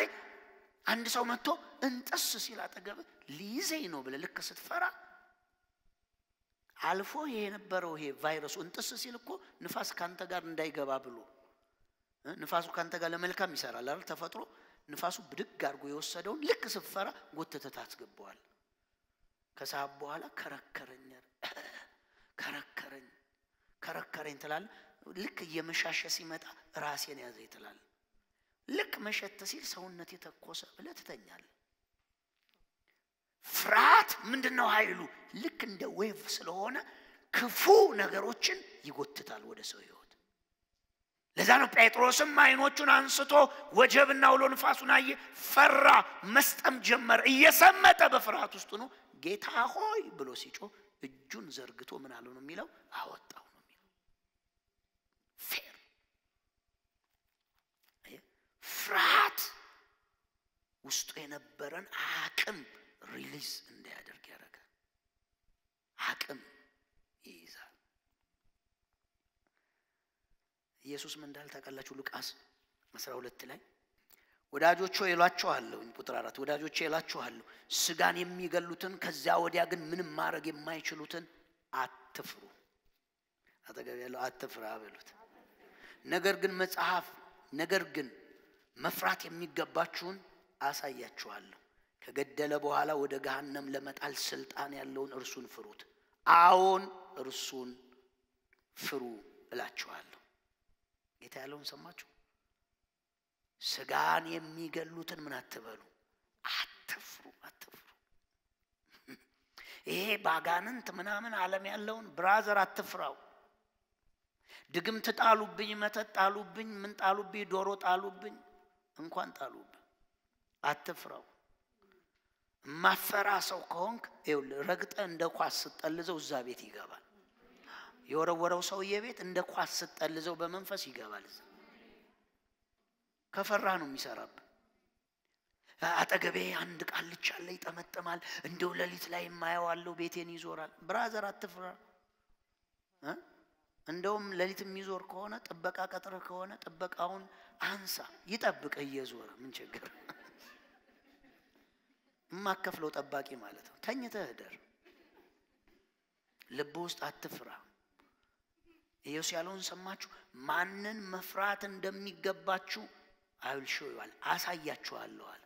አንድ ሰው መጥቶ እንጥስ ሲል አጠገብ ሊይዘኝ ነው ብለህ ልክ ስትፈራ አልፎ የነበረው ይሄ ቫይረሱ እንጥስ ሲል እኮ ንፋስ ካንተ ጋር እንዳይገባ ብሎ ንፋሱ ካንተ ጋር ለመልካም ይሰራል አይደል? ተፈጥሮ ንፋሱ ብድግ አድርጎ የወሰደውን ልክ ስትፈራ ጎተተህ ታስገባዋል። ከሰዓት በኋላ ከረከረኝ ትላለህ። ልክ እየመሻሸ ሲመጣ ራሴን ያዘኝ ትላለህ። ልክ መሸት ሲል ሰውነት የተኮሰ ብለህ ትተኛለህ። ፍርሃት ምንድነው ኃይሉ? ልክ እንደ ዌቭ ስለሆነ ክፉ ነገሮችን ይጎትታል ወደ ሰው ህይወት። ለዛ ነው ጴጥሮስም አይኖቹን አንስቶ ወጀብና አውሎ ንፋሱን አየ፣ ፈራ፣ መስጠም ጀመረ። እየሰመጠ በፍርሃት ውስጥ ነው። ጌታ ሆይ ብሎ ሲጮህ እጁን ዘርግቶ ምን አለው ነው የሚለው? አወጣው ነው የሚለው። ፌር ፍርሃት ውስጡ የነበረን አቅም ሪሊዝ እንዲያደርግ ያደርጋል። አቅም ይይዛል። ኢየሱስ ምን እንዳለ ታውቃላችሁ? ሉቃስ 12 ላይ ወዳጆቼ እላችኋለሁ፣ ቁጥር 4 ወዳጆቼ እላችኋለሁ ስጋን የሚገሉትን ከዚያ ወዲያ ግን ምንም ማድረግ የማይችሉትን አትፍሩ። አጠገብ ያለው አትፍራ በሉት። ነገር ግን መፍራት የሚገባችሁን አሳያችኋለሁ። ከገደለ በኋላ ወደ ገሃነም ለመጣል ስልጣን ያለውን እርሱን ፍሩት። አዎን እርሱን ፍሩ እላችኋለሁ። ጌታ ያለውን ሰማችሁ? ስጋን የሚገሉትን ምን አትበሉ፣ አትፍሩ። ይሄ ባጋንንት ምናምን ዓለም ያለውን ብራዘር አትፍራው። ድግምት ጣሉብኝ፣ መተት ጣሉብኝ፣ ምን ጣሉብኝ፣ ዶሮ ጣሉብኝ፣ እንኳን ጣሉብኝ፣ አትፍራው። ማፈራ ሰው ከሆንክ ረግጠ እንደ ኳስ ስትጠልዘው እዛ ቤት ይገባል። የወረወረው ሰውዬ ቤት እንደ ኳስ ስትጠልዘው በመንፈስ ይገባል። ከፈራ ነው የሚሰራብ። አጠገቤ አንድ ቃልቻ አለ ይጠመጥማል፣ እንደው ሌሊት ላይ የማየዋለው ቤቴን ይዞራል። ብራዘር አትፍራ። እንደውም ሌሊት የሚዞር ከሆነ ጥበቃ ቀጥረህ ከሆነ ጥበቃውን አንሳ፣ ይጠብቅ እየዞረ ምን ችግር? የማከፍለው ጠባቂ ማለት ነው። ተኝተህ እደር። ልብ ውስጥ አትፍራ። ኢየሱስ ያለውን ሰማችሁ? ማንን መፍራት እንደሚገባችሁ አይልሽዋል አሳያችኋለሁ አለ።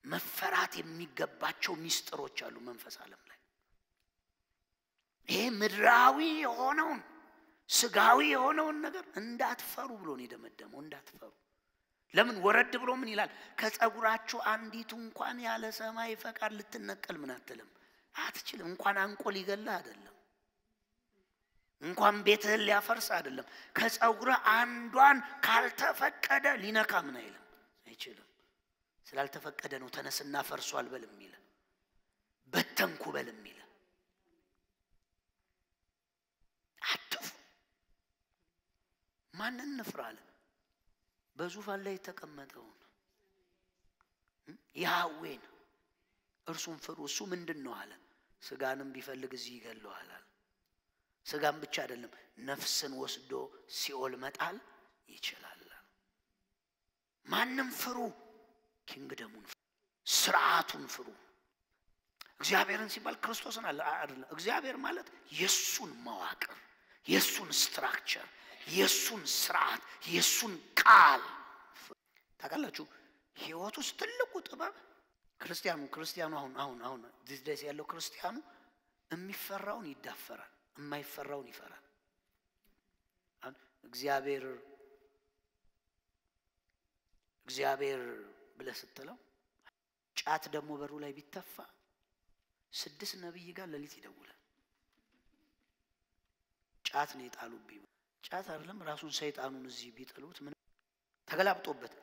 መፈራት የሚገባቸው ሚስጥሮች አሉ መንፈስ ዓለም ላይ። ይሄ ምድራዊ የሆነውን ስጋዊ የሆነውን ነገር እንዳትፈሩ ብሎ ነው የደመደመው። እንዳትፈሩ። ለምን ወረድ ብሎ ምን ይላል? ከጸጉራችሁ አንዲቱ እንኳን ያለ ሰማይ ፈቃድ ልትነቀል ምን አትልም፣ አትችልም። እንኳን አንቆ ሊገልህ አይደለም፣ እንኳን ቤትህን ሊያፈርስ አይደለም። ከጸጉር አንዷን ካልተፈቀደ ሊነካ ምን አይልም፣ አይችልም። ስላልተፈቀደ ነው ተነስና ፈርሷል በል የሚል፣ በተንኩ በል የሚል። አትፍሩ። ማንን እንፍራለ? በዙፋን ላይ የተቀመጠውን ያህዌን እርሱን ፍሩ። እሱ ምንድነው አለ? ስጋንም ቢፈልግ እዚህ ይገለዋል አለ። ስጋም ብቻ አይደለም ነፍስን ወስዶ ሲኦል መጣል ይችላል። ማንም ፍሩ፣ ኪንግደሙን ፍሩ፣ ስርዓቱን ፍሩ። እግዚአብሔርን ሲባል ክርስቶስን አይደለም። እግዚአብሔር ማለት የሱን መዋቅር፣ የሱን ስትራክቸር፣ የሱን ስርዓት፣ የሱን ቃል ታውቃላችሁ። ህይወት ውስጥ ትልቁ ጥበብ ክርስቲያኑ አሁን ዲስ ያለው ክርስቲያኑ የሚፈራውን ይዳፈራል፣ የማይፈራውን ይፈራል። እግዚአብሔር ብለህ ስትለው ጫት ደግሞ በሩ ላይ ቢተፋ 6 ነብይ ጋር ሌሊት ይደውላል። ጫት ነው የጣሉብኝ። ጫት አይደለም ራሱን ሰይጣኑን እዚህ ቢጥሉት ምን ተገላብጦበት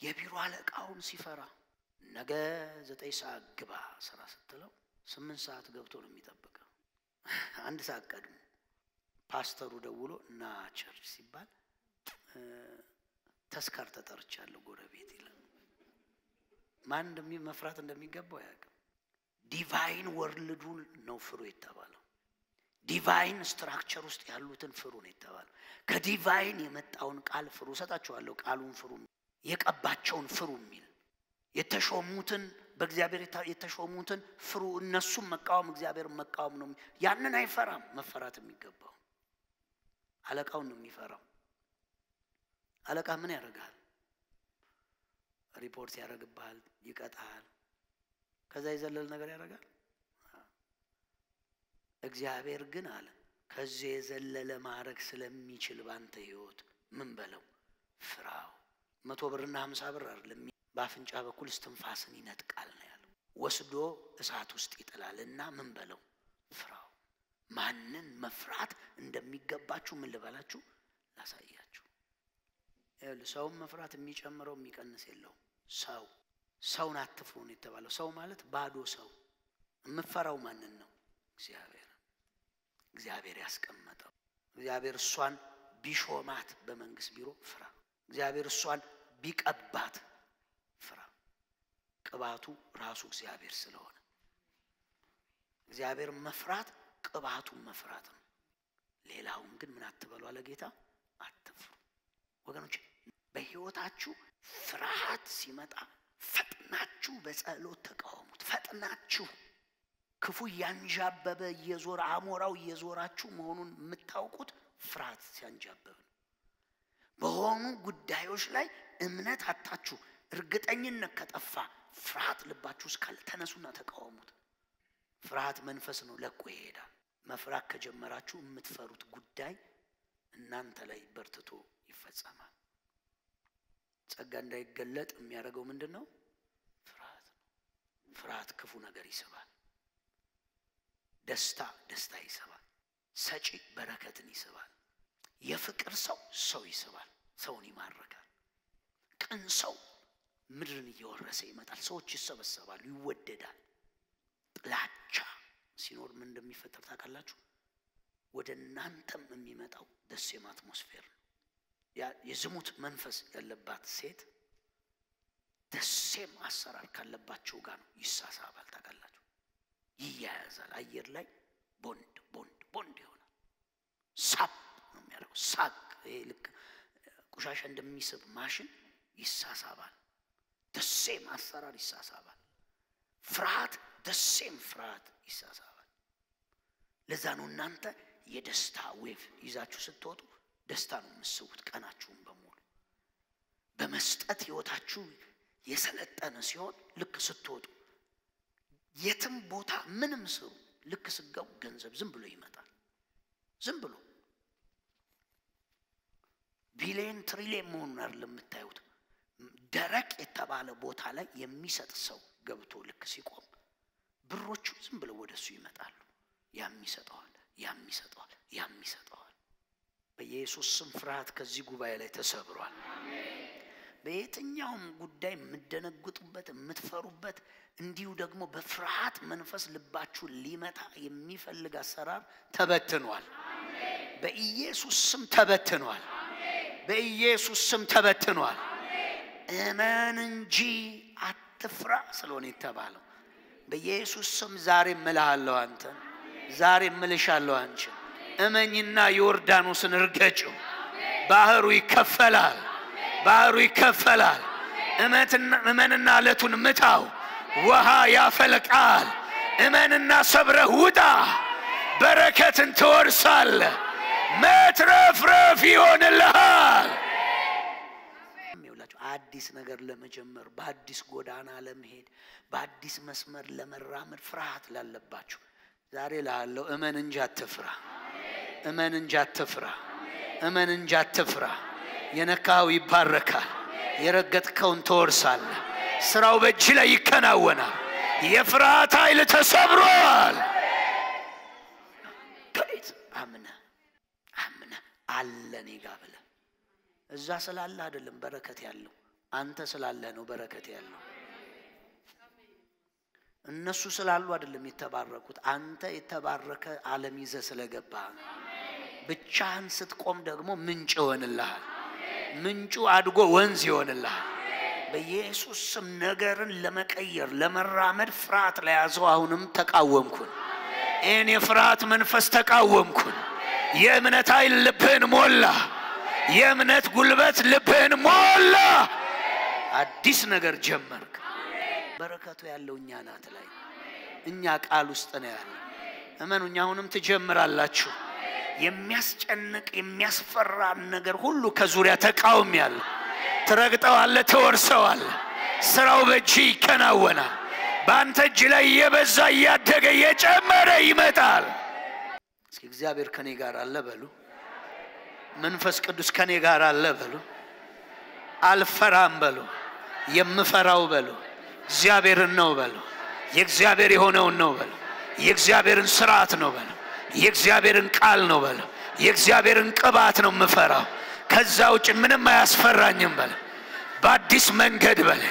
የቢሮ አለቃውን ሲፈራ ነገ 9 ሰዓት ግባ ስራ ስትለው 8 ሰዓት ገብቶ ነው የሚጠብቀው። 1 ሰዓት ቀድሞ ፓስተሩ ደውሎ እና ቸርች ሲባል ተስካር ተጠርቻለሁ ጎረቤት ይላል። ማን መፍራት እንደሚገባው ያውቃል። ዲቫይን ወርልዱን ነው ፍሩ የተባለው። ዲቫይን ስትራክቸር ውስጥ ያሉትን ፍሩ ነው የተባለው። ከዲቫይን የመጣውን ቃል ፍሩ። ሰጣችኋለሁ ቃሉን ፍሩ፣ የቀባቸውን ፍሩ የሚል የተሾሙትን በእግዚአብሔር የተሾሙትን ፍሩ። እነሱም መቃወም እግዚአብሔር መቃወም ነው። ያንን አይፈራም። መፈራት የሚገባው አለቃውን ነው የሚፈራው። አለቃ ምን ያደርጋል? ሪፖርት ያደርግብሃል፣ ይቀጣል፣ ከዛ ይዘለል ነገር ያደርጋል። እግዚአብሔር ግን አለ ከዚህ የዘለለ ማድረግ ስለሚችል ባንተ ህይወት ምን በለው ፍራው። 100 ብርና 50 ብር አይደለም፣ በአፍንጫ በኩል እስትንፋስን ይነጥቃል ነው ያለው። ወስዶ እሳት ውስጥ ይጥላልና ምን በለው ፍራው። ማንን መፍራት እንደሚገባችሁ ምን ልበላችሁ ላሳያችሁ። ሰውን መፍራት የሚጨምረው የሚቀንስ የለውም። ሰውን አትፍሩ ነው የተባለው። ሰው ማለት ባዶ ሰው። የምፈራው ማንን ነው? እግዚአብሔር ያስቀመጠው። እግዚአብሔር እሷን ቢሾማት በመንግስት ቢሮ ፍራ። እግዚአብሔር እሷን ቢቀባት ፍራ። ቅባቱ ራሱ እግዚአብሔር ስለሆነ እግዚአብሔር መፍራት ቅባቱን መፍራት ነው። ሌላውን ግን ምን አትበሉ አለ ጌታ፣ አትፍሩ። ወገኖች በህይወታችሁ ፍርሃት ሲመጣ ፈጥናችሁ በጸሎት ተቃወሙት። ፈጥናችሁ ክፉ ያንጃበበ እየዞረ አሞራው እየዞራችሁ መሆኑን የምታውቁት ፍርሃት ሲያንጃበብ ነው። በሆኑ ጉዳዮች ላይ እምነት አጣችሁ እርግጠኝነት ከጠፋ ፍርሃት ልባችሁ ውስጥ ካለ ተነሱና ተቃወሙት። ፍርሃት መንፈስ ነው፣ ለቆ ይሄዳል። መፍራት ከጀመራችሁ የምትፈሩት ጉዳይ እናንተ ላይ በርትቶ ይፈጸማል። ጸጋ እንዳይገለጥ የሚያደርገው ምንድነው? ፍርሃት ነው። ፍርሃት ክፉ ነገር ይስባል። ደስታ ይስባል። ሰጪ በረከትን ይስባል። የፍቅር ሰው ይስባል፣ ሰውን ይማርካል። ቅን ሰው ምድርን እየወረሰ ይመጣል። ሰዎች ይሰበሰባሉ፣ ይወደዳል። ጥላቻ ሲኖር ምን እንደሚፈጠር ታውቃላችሁ? ወደ እናንተም የሚመጣው ደሴም አትሞስፌር ነው። ያ የዝሙት መንፈስ ያለባት ሴት ደሴም አሰራር ካለባቸው ጋር ነው ይሳሳባል። ታውቃላችሁ? ይያያዛል። አየር ላይ ቦንድ ይሆናል። ሳብ ነው የሚያደርገው። ሳቅ ልክ ቆሻሻ እንደሚስብ ማሽን ይሳሳባል። ደሴም አሰራር ይሳሳባል። ፍርሃት ደሴም ፍርሃት ይሳሳባል። ለዛ ነው እናንተ የደስታ ዌቭ ይዛችሁ ስትወጡ ደስታ ነው የምትስቡት። ቀናችሁን በሙሉ በመስጠት ህይወታችሁ የሰለጠነ ሲሆን ልክ ስትወጡ የትም ቦታ ምንም ስሩ፣ ልክ ስገቡ ገንዘብ ዝም ብሎ ይመጣል። ዝም ብሎ ቢሊየን ትሪሊየን መሆኑን አይደለም የምታዩት። ደረቅ የተባለ ቦታ ላይ የሚሰጥ ሰው ገብቶ ልክ ሲቆም ብሮቹ ዝም ብለው ወደሱ ይመጣሉ። ያሚሰጠዋል። በኢየሱስ ስም ፍርሃት ከዚህ ጉባኤ ላይ ተሰብሯል። በየትኛውም ጉዳይ የምትደነግጡበት የምትፈሩበት እንዲሁ ደግሞ በፍርሃት መንፈስ ልባችሁ ሊመታ የሚፈልግ አሰራር ተበትኗል። በኢየሱስ ስም ተበትኗል። በኢየሱስ ስም ተበትኗል። እመን እንጂ አትፍራ ስለሆነ የተባለው በኢየሱስ ስም ዛሬ እምልሃለሁ፣ አንተን ዛሬ እምልሻለሁ፣ አንቺን እመኝና ዮርዳኖስን እርገጭው። ባህሩ ይከፈላል። እመንና አለቱን ምታው፣ ውሃ ያፈልቃል። እመንና ሰብረህ ውጣ፣ በረከትን ትወርሳለህ። መትረፍረፍ ይሆንልሃል። አዲስ ነገር ለመጀመር፣ በአዲስ ጎዳና ለመሄድ፣ በአዲስ መስመር ለመራመድ ፍርሃት ላለባችሁ ዛሬ ላለው እመን እንጂ አትፍራ። የነካው ይባረካል። የረገጥከውን ትወርሳለህ። ስራው በእጅ ላይ ይከናወናል። የፍርሃት ኃይል ተሰብሯል። አምነ አለ እኔ ጋር ብለህ እዛ ስላለ አይደለም በረከት ያለው፣ አንተ ስላለ ነው በረከት ያለው። እነሱ ስላሉ አይደለም የተባረኩት፣ አንተ የተባረከ ዓለም ይዘህ ስለገባ። ብቻህን ስትቆም ደግሞ ምንጭ ይሆንልሃል። ምንጩ አድጎ ወንዝ ይሆንልሃል። በኢየሱስ ስም ነገርን ለመቀየር ለመራመድ ፍርሃት ለያዘው አሁንም ተቃወምኩን። እኔ የፍርሃት መንፈስ ተቃወምኩን። የእምነት ኃይል ልብህን ሞላ። የእምነት ጉልበት ልብህን ሞላ። አዲስ ነገር ጀመርክ። በረከቱ ያለው እኛ ናት ላይ እኛ ቃል ውስጥ ነው ያለው። እመኑኝ አሁንም ትጀምራላችሁ። የሚያስጨንቅ የሚያስፈራ ነገር ሁሉ ከዙሪያ ተቃውሚያለሁ። ትረግጠዋለህ፣ ትወርሰዋለህ። ስራው በእጅ ይከናወናል። በአንተ እጅ ላይ የበዛ እያደገ የጨመረ ይመጣል። እስኪ እግዚአብሔር ከኔ ጋር አለ በሉ። መንፈስ ቅዱስ ከኔ ጋር አለ በሉ። አልፈራም በሉ። የምፈራው በሉ እግዚአብሔርን ነው በሉ። የእግዚአብሔር የሆነውን ነው በሉ። የእግዚአብሔርን ሥርዓት ነው በሉ። የእግዚአብሔርን ቃል ነው በሉ። የእግዚአብሔርን ቅባት ነው የምፈራው። ከዛ ውጭ ምንም አያስፈራኝም በሉ። በአዲስ መንገድ በሉ።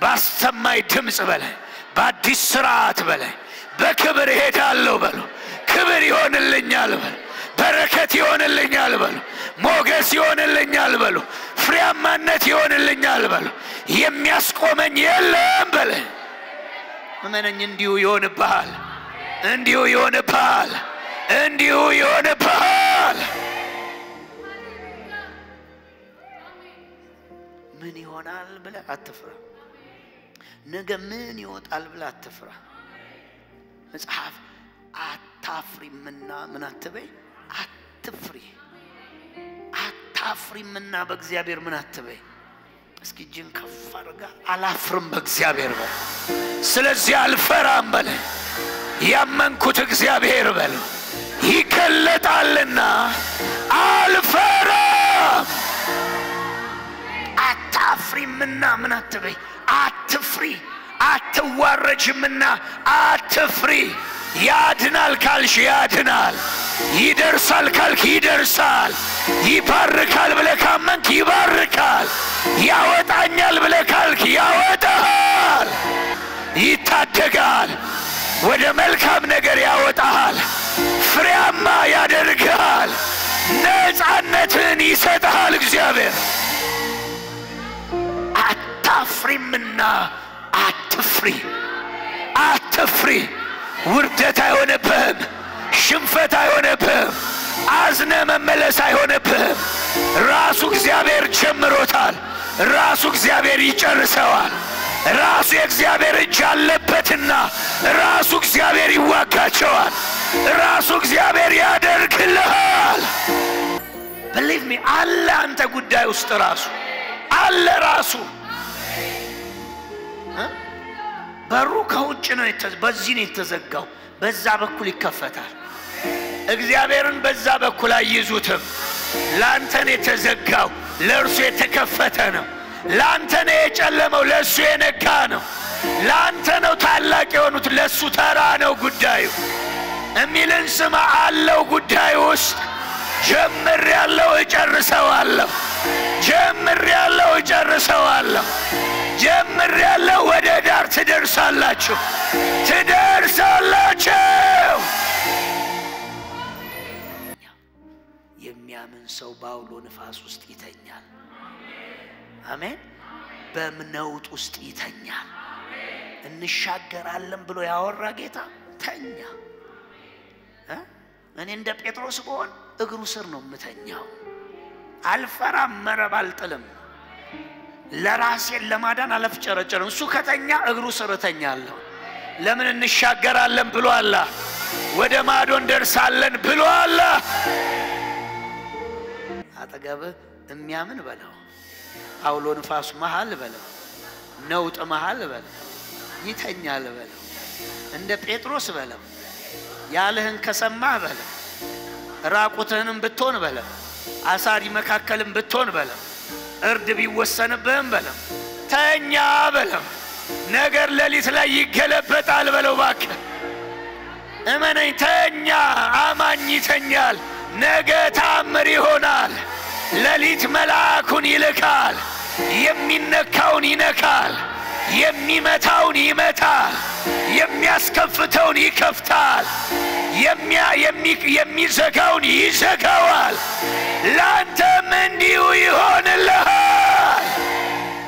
ባስተማይ ድምጽ በሉ። በአዲስ ሥርዓት በሉ። በክብር እሄዳለሁ በሉ። ክብር ይሆንልኛል በሉ። በረከት ይሆንልኛል በሉ። ሞገስ ይሆንልኛል በሉ። ፍሬያማነት ይሆንልኛል በሉ። የሚያስቆመኝ የለም በሉ። እመነኝ፣ እንዲሁ ይሆንብሃል። ምን ይሆናል ብለህ አትፍራ። ነገ ምን ይወጣል ብለህ አትፍራ። መጽሐፍ አታፍሪምና ምን አትበይ፣ አትፍሪ። አታፍሪምና በእግዚአብሔር ምን አትበይ፣ እስኪ እጅን ከፍ አድርጋ አላፍርም በእግዚአብሔር በል ስለዚህ አልፈራም በል ያመንኩት እግዚአብሔር በል ይከለጣልና አልፈራም አታፍሪምና ምን አትበይ አትፍሪ አትዋረጅምና አትፍሪ ያድናል ካልሽ ያድናል ይደርሳል ካልክ ይደርሳል ይባርካል ብለህ ካመንክ ይባርካል ያወጣኛል ብለህ ካልክ ያወጣል ይታደጋል ወደ መልካም ነገር ያወጣል ፍሬያማ ያደርጋል ነፃነትን ይሰጣል እግዚአብሔር አታፍሪምና አትፍሪ አትፍሪ ውርደት አይሆንብህም ሽንፈት አይሆንብህም አዝነ መመለስ አይሆንብህም ራሱ እግዚአብሔር ጀምሮታል ራሱ እግዚአብሔር ይጨርሰዋል ራሱ የእግዚአብሔር እጅ አለበትና ራሱ እግዚአብሔር ይዋጋቸዋል ራሱ እግዚአብሔር ያደርግልሃል believe me አለ አንተ ጉዳይ ውስጥ ራሱ አለ ራሱ በሩ ከውጭ ነው በዚህ ነው የተዘጋው በዛ በኩል ይከፈታል እግዚአብሔርን በዛ በኩል አይዙትም ላንተ ነው የተዘጋው ለእርሱ የተከፈተ ነው ላንተ ነው የጨለመው ለሱ የነጋ ነው ላንተ ነው ታላቅ የሆኑት ለሱ ተራ ነው ጉዳዩ እሚልን ስማ አለው ጉዳዩ ውስጥ ጀምሬያለሁ እጨርሰዋለሁ ጀምሬያለሁ እጨርሰዋለሁ ጀምሬያለሁ ወደ ዳር ትደርሳላችሁ የሚያምን ሰው ባውሎ ንፋስ ውስጥ ይተኛል አሜን በመናውጥ ውስጥ ይተኛል እንሻገራለን ብሎ ያወራ ጌታ ተኛ እኔ እንደ ጴጥሮስ ብሆን እግሩ ስር ነው መተኛው አልፈራም መረብ አልጥልም ለራሴ ለማዳን አለፍጨረጨረም እሱ ከተኛ እግሩ ስር ተኛለሁ ለምን እንሻገራለን ብሎ አላ ወደ ማዶ እንደርሳለን ብሎ አላ አጠገብ የሚያምን በለው አውሎ ንፋስ መሃል በለው ነውጥ መሃል በለው ይተኛል በለው እንደ ጴጥሮስ በለው ያለህን ከሰማህ በለው ራቁትህንም ብትሆን በለው አሳሪ መካከልም ብትሆን በለው እርድ ቢወሰንብህም በለው ተኛ በለው ነገር ለሊት ላይ ይገለበጣል በለው ባክህ እመነኝ ተኛ አማኝ ይተኛል ነገ ታምር ይሆናል ለሊት መልአኩን ይልካል የሚነካውን ይነካል የሚመታውን ይመታል የሚያስከፍተውን ይከፍታል የሚዘጋውን ይዘጋዋል ላንተም እንዲሁ ይሆንልሃል